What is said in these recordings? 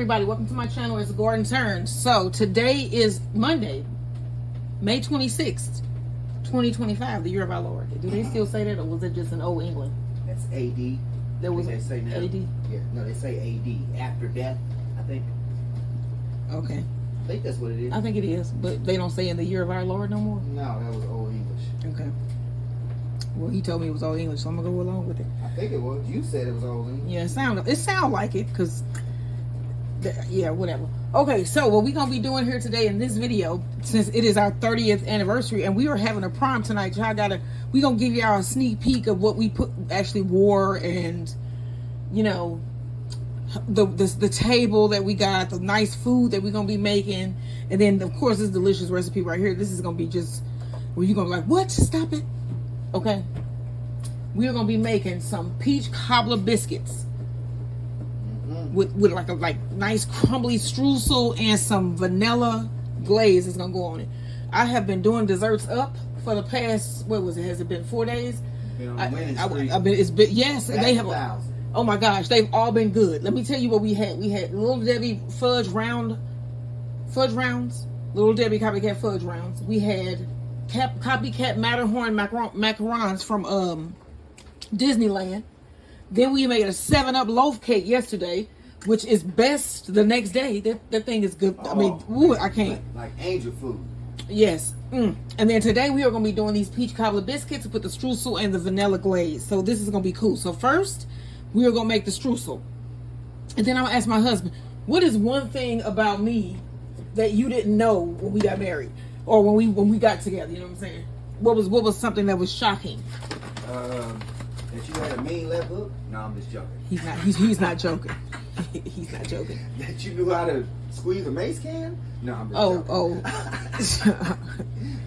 everybody, welcome to my channel. It's Garden Turns. So today is Monday, May 26th, 2025, the year of our Lord. Do they still say that, or was it just an old England? That's AD. There was they say now. AD? Yeah, no, they say AD, after death, I think. Okay. I think that's what it is. I think it is, but they don't say in the year of our Lord no more? No, that was Old English. Okay. Well, he told me it was Old English, so I'm going to go along with it. I think it was. You said it was Old English. Yeah, it sound like it, because, yeah, whatever. Okay, so what we're going to be doing here today in this video, since it is our 30th anniversary, and we are having a prom tonight, we're going to give y'all a sneak peek of what we actually wore, and, you know, the table that we got, the nice food that we're going to be making, and then, of course, this delicious recipe right here. This is going to be just, where you're going to be like, what? Stop it. Okay, we are gonna be making some peach cobbler biscuits with like nice crumbly streusel and some vanilla glaze is gonna go on it. I have been doing desserts up for the past, what was it? Has it been 4 days? Yes, they have. Oh my gosh, they've all been good. Let me tell you what we had. We had Little Debbie fudge rounds, Little Debbie copycat fudge rounds. We had copycat Matterhorn macarons from Disneyland. Then we made a 7-Up loaf cake yesterday, which is best the next day. That thing is good. I mean, ooh, I can't. Like angel food. Yes. And then today we are going to be doing these peach cobbler biscuits with the streusel and the vanilla glaze. So this is going to be cool. So first, we are going to make the streusel. And then I'm going to ask my husband, what is one thing about me that you didn't know when we got married? Or when we got together, you know what I'm saying? What was something that was shocking? That you had a mean left hook? No, I'm just joking. He's not joking. He's not joking. That you knew how to squeeze a mace can? No, I'm just joking.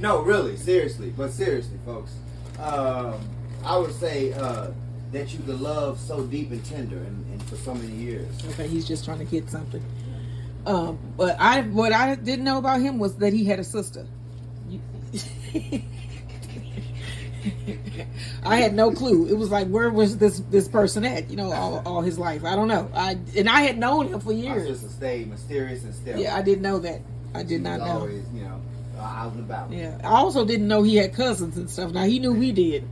No, really, seriously. But seriously, folks. I would say that you could love so deep and tender and for so many years. Okay, he's just trying to get something. But what I didn't know about him was that he had a sister. I had no clue. It was like, where was this person at? You know, all his life. I don't know. I had known him for years. I was just stay mysterious and stealthy. Yeah, I didn't know that. I did not know. Always, you know, out and about. Yeah, I also didn't know he had cousins and stuff. Now he knew we did.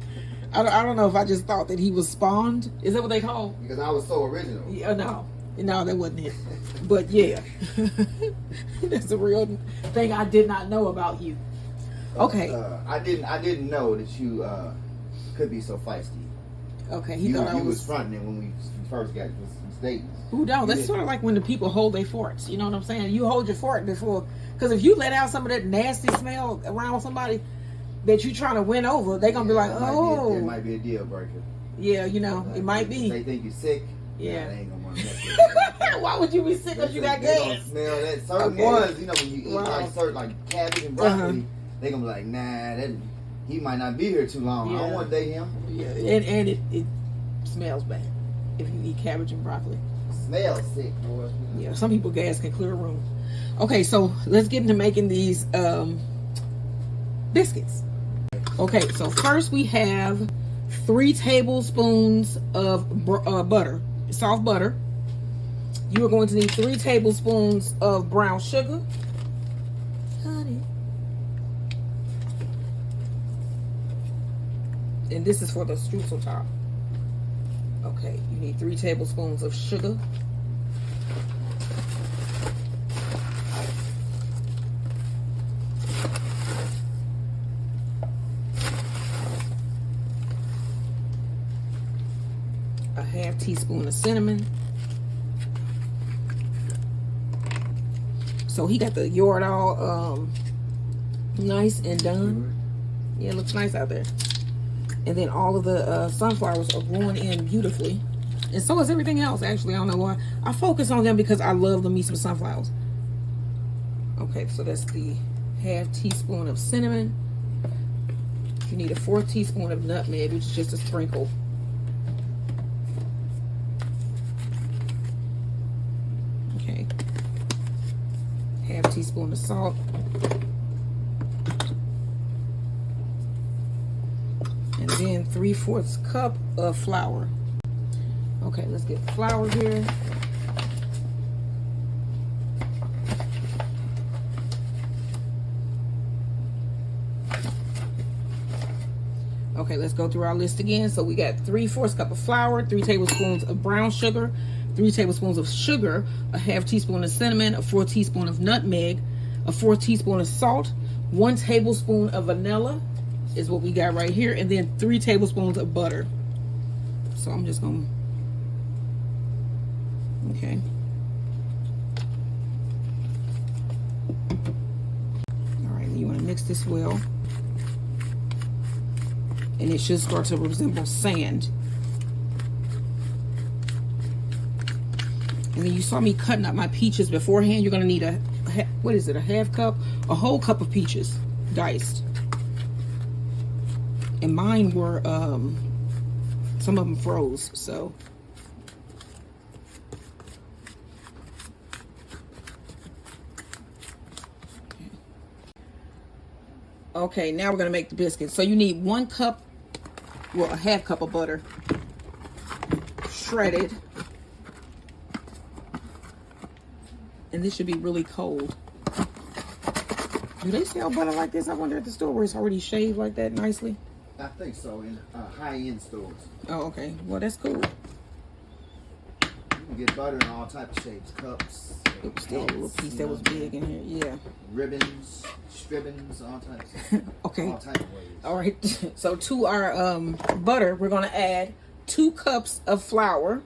I don't know if I just thought that he was spawned. Is that what they call? Because I was so original. Yeah, no, that wasn't it. But yeah, that's a real thing I did not know about you. Okay. I didn't know that you could be so feisty. Okay, he thought I was fronting when we first got dating. Who don't? That's sort of like when the people hold their farts. You know what I'm saying? You hold your fart before, because if you let out some of that nasty smell around somebody that you trying to win over, they gonna be like, oh, it might be a deal breaker. Yeah, you know, it might be. They think you're sick. Yeah. They ain't gonna want to mess with you. Why would you be sick if you got gas? They gonna smell that. Certain ones, you know, when you eat like certain like cabbage and broccoli, they gonna be like, nah, he might not be here too long. Yeah. I don't want to date him. Yeah, and it smells bad if you eat cabbage and broccoli. Smells sick, boy. Yeah, some people gas can clear a room. Okay, so let's get into making these biscuits. Okay, so first we have 3 tablespoons of butter, soft butter. You are going to need 3 tablespoons of brown sugar. Honey. And this is for the streusel top. Okay, you need 3 tablespoons of sugar. A half teaspoon of cinnamon. So he got the yard all nice and done. Yeah, it looks nice out there. And then all of the sunflowers are growing in beautifully. And so is everything else, actually. I don't know why. I focus on them because I love the meats with sunflowers. Okay, so that's the half teaspoon of cinnamon. You need a 4th teaspoon of nutmeg, which is just a sprinkle. Okay. Half teaspoon of salt. And then 3/4 cup of flour. Okay, let's get the flour here. Okay, let's go through our list again. So we got 3/4 cup of flour, 3 tablespoons of brown sugar, 3 tablespoons of sugar, a half teaspoon of cinnamon, a 4 teaspoon of nutmeg, a 4 teaspoon of salt, 1 tablespoon of vanilla is what we got right here, and then 3 tablespoons of butter. So I'm just gonna, okay. All right, you wanna mix this well. And it should start to resemble sand. And then you saw me cutting up my peaches beforehand. You're gonna need a, what is it, a half cup? A whole cup of peaches, diced. And mine were, some of them froze, so. Okay, now we're gonna make the biscuits. So you need 1 cup, well, a half cup of butter, shredded. And this should be really cold. Do they sell butter like this? I wonder at the store where it's already shaved like that nicely. I think so, in high-end stores. Oh, okay. Well, that's cool. You can get butter in all types of shapes, cups. It was still a little piece that was big in here. Yeah. Ribbons, stribbons, all types. Okay. All types of ways. All right. So to our butter, we're gonna add 2 cups of flour.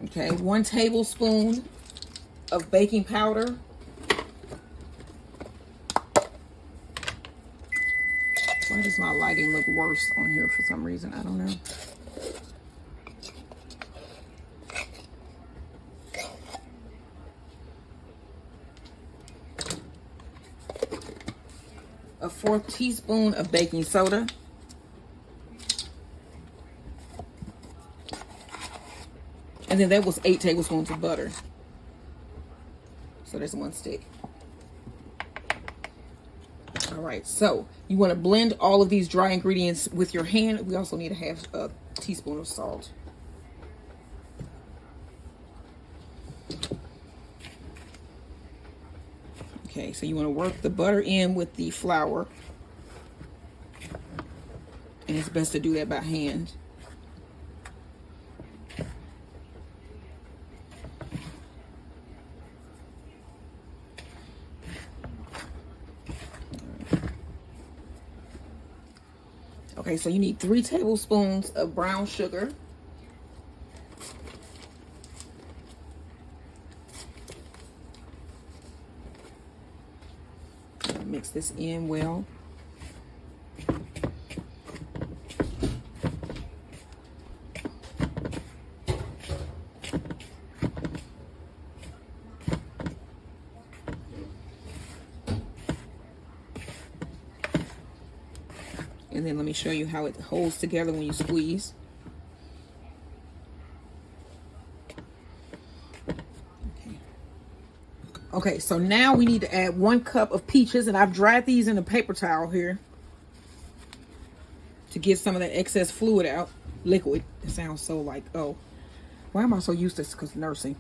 Okay, 1 tablespoon of baking powder. Why does my lighting look worse on here for some reason? I don't know. A 1/4 teaspoon of baking soda. And then that was 8 tablespoons of butter. So that's 1 stick. All right, so you want to blend all of these dry ingredients with your hand. We also need a half a teaspoon of salt. Okay, so you want to work the butter in with the flour. And it's best to do that by hand. Okay, so you need 3 tablespoons of brown sugar. Mix this in well. And then let me show you how it holds together when you squeeze. Okay, so now we need to add 1 cup of peaches, and I've dried these in a paper towel here to get some of that excess fluid out. Liquid. It sounds so like, oh, why am I so used to this? Because nursing.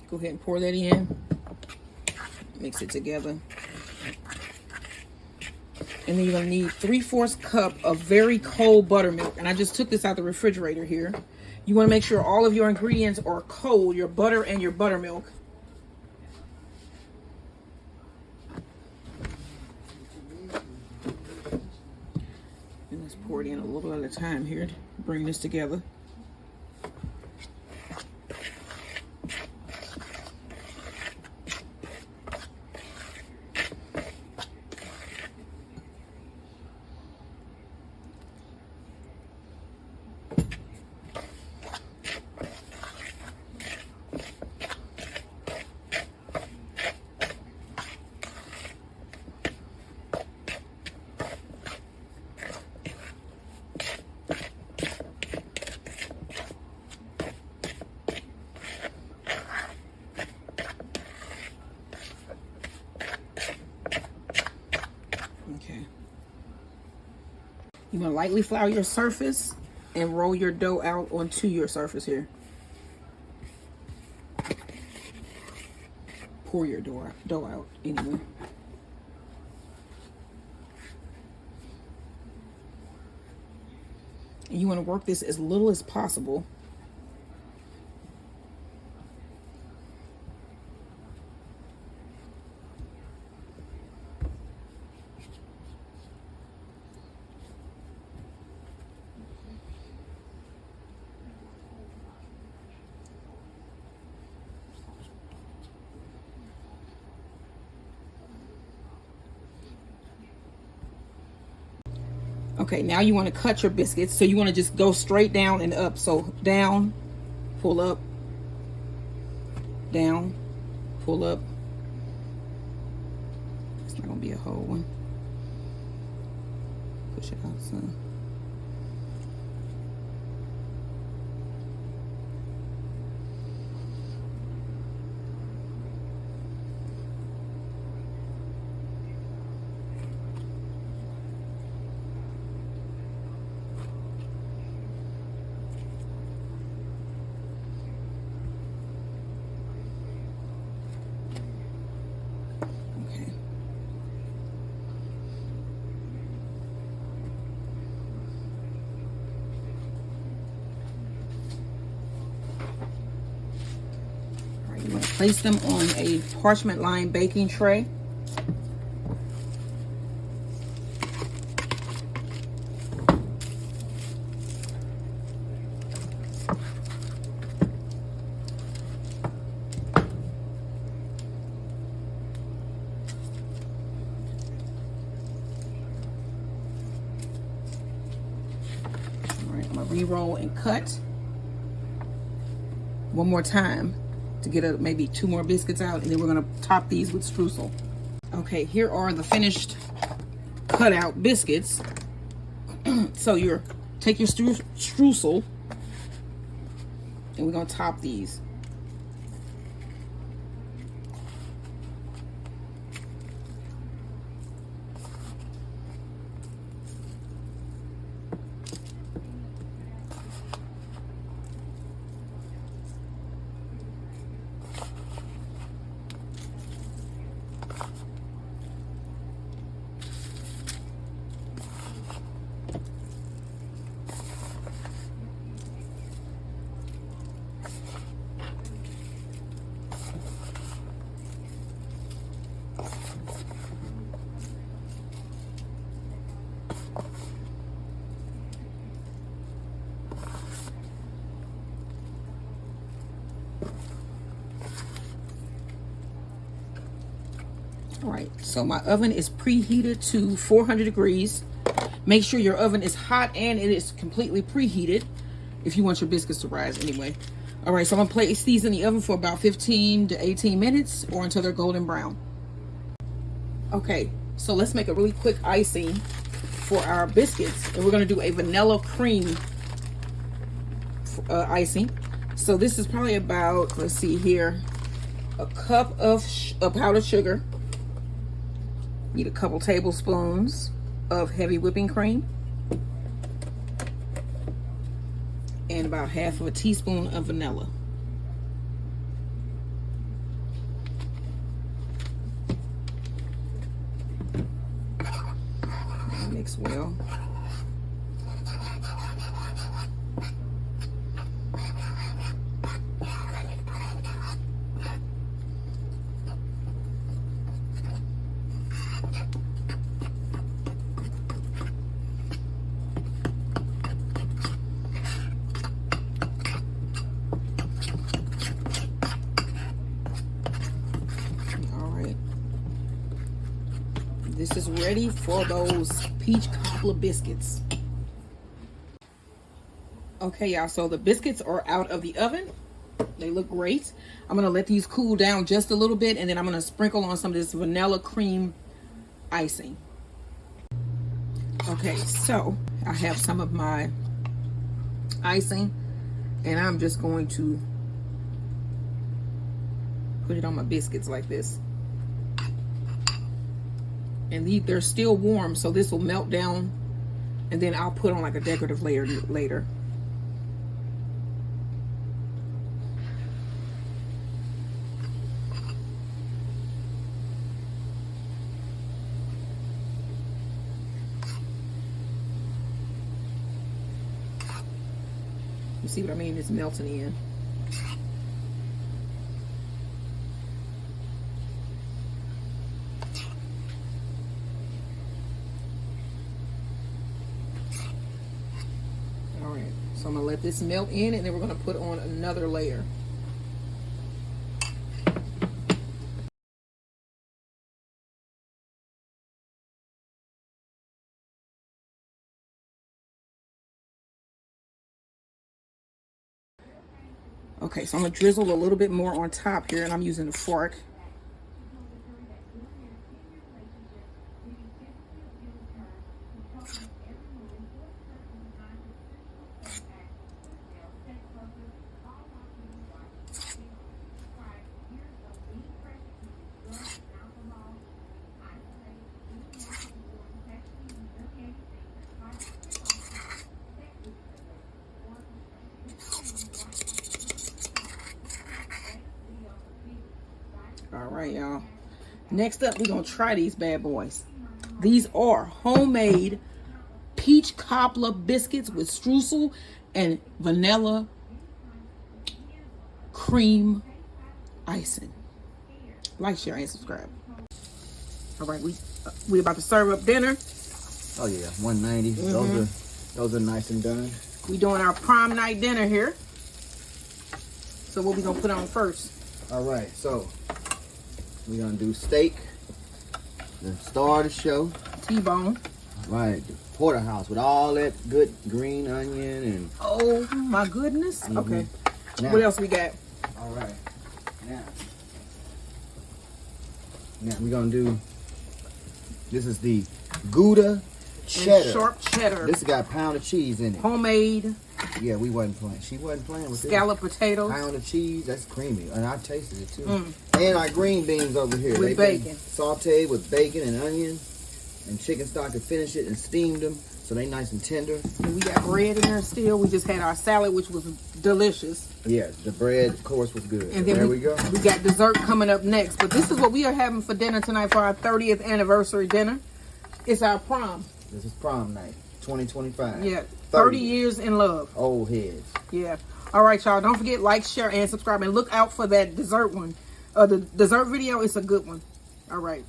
Go ahead and pour that in. Mix it together. And then you're gonna need 3/4 cup of very cold buttermilk. And I just took this out the refrigerator here. You wanna make sure all of your ingredients are cold, your butter and your buttermilk. And let's pour it in a little at a time here to bring this together. Okay. You want to lightly flour your surface. and roll your dough out onto your surface here. Pour your dough out anyway. And you want to work this as little as possible. Okay, now you want to cut your biscuits. So you want to just go straight down and up. So down, pull up, down, pull up. It's not going to be a whole one. Push it out some. Place them on a parchment lined baking tray. All right, I'm gonna re-roll and cut one more time to get maybe 2 more biscuits out, and then we're going to top these with streusel. Okay, here are the finished cut out biscuits. So take your streusel, and we're going to top these. All right, so my oven is preheated to 400 degrees. Make sure your oven is hot and it is completely preheated if you want your biscuits to rise anyway. All right, so I'm gonna place these in the oven for about 15 to 18 minutes or until they're golden brown. Okay, so let's make a really quick icing for our biscuits. And we're gonna do a vanilla cream icing. So this is probably about, let's see here, a cup of powdered sugar. Need a couple tablespoons of heavy whipping cream. And about half of a teaspoon of vanilla. Mix well. This is ready for those peach cobbler biscuits. Okay, y'all, so the biscuits are out of the oven. They look great. I'm gonna let these cool down just a little bit, and then I'm gonna sprinkle on some of this vanilla cream icing. Okay, so I have some of my icing, and I'm just going to put it on my biscuits like this. And they're still warm, so this will melt down, and then I'll put on like a decorative layer later. You see what I mean? It's melting in. All right, so I'm gonna let this melt in, and then we're gonna put on another layer. Okay, so I'm gonna drizzle a little bit more on top here, and I'm using a fork. All right, y'all. Next up, we're gonna try these bad boys. These are homemade peach cobbler biscuits with streusel and vanilla cream icing. Like, share, and subscribe. All right, we about to serve up dinner. Oh yeah, 190. Those are nice and done. We doing our prom night dinner here. So what we gonna put on first? All right, so we're gonna do steak, the star of the show. T-bone. Right, the porterhouse with all that good green onion and. Oh my goodness. Okay. Now, what else we got? All right. Now we're gonna do. This is the Gouda cheddar. And sharp cheddar. This has got pound of cheese in it. Homemade. Yeah, we wasn't playing. She wasn't playing with scallop this. potatoes. Pound of cheese. That's creamy, and I tasted it too. And our green beans over here. With bacon. Sauteed with bacon and onion and chicken stock to finish it, and steamed them so they nice and tender. And we got bread in there still. We just had our salad, which was delicious. Yeah, the bread, of course, was good. And then there we go. We got dessert coming up next. But this is what we are having for dinner tonight for our 30th anniversary dinner. It's our prom. This is prom night, 2025. Yeah, 30 years in love. Old heads. Yeah. All right, y'all. Don't forget, like, share, and subscribe. And look out for that dessert one. The dessert video is a good one. All right.